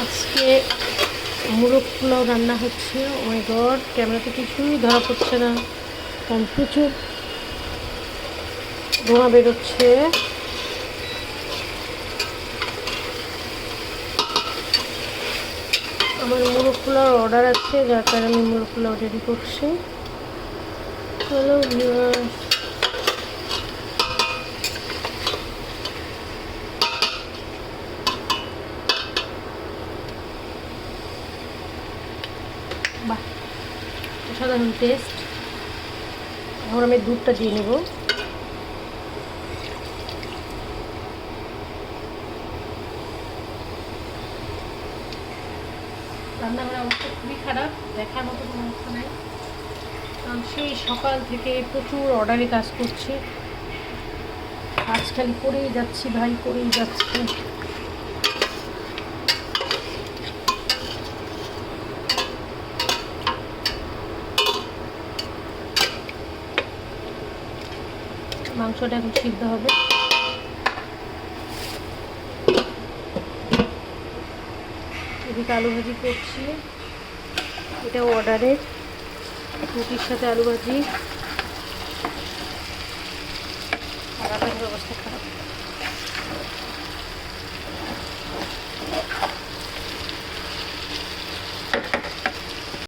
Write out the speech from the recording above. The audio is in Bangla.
আজকে মোরগ পোলাও রান্না হচ্ছে। ও মাই গড, ক্যামেরাতে কিছুই ধরা পড়ছে না, প্রচুর ধোঁয়া বেরোচ্ছে। আমার মোরগ পোলাওর অর্ডার আছে, যার কারণে আমি মোরগ পোলাও রেডি করছি। হ্যালো ভিউয়ার্স, বাহ, অসাধারণ টেস্ট। এখন আমি দুধটা দিয়ে নেব। রান্নাঘরের অবস্থা খুবই খারাপ, দেখার মতো কোনো অবস্থা নাই, কারণ সেই সকাল থেকে প্রচুর অর্ডারে কাজ করছি। কাজ খালি করেই যাচ্ছি ভাই, করেই যাচ্ছি। মাংসটা এখন সিদ্ধ হবে। এদিকে আলু ভাজি করছি, এটাও অর্ডারের। রুটির সাথে আলু ভাজি। রান্নাঘরের অবস্থা খারাপ।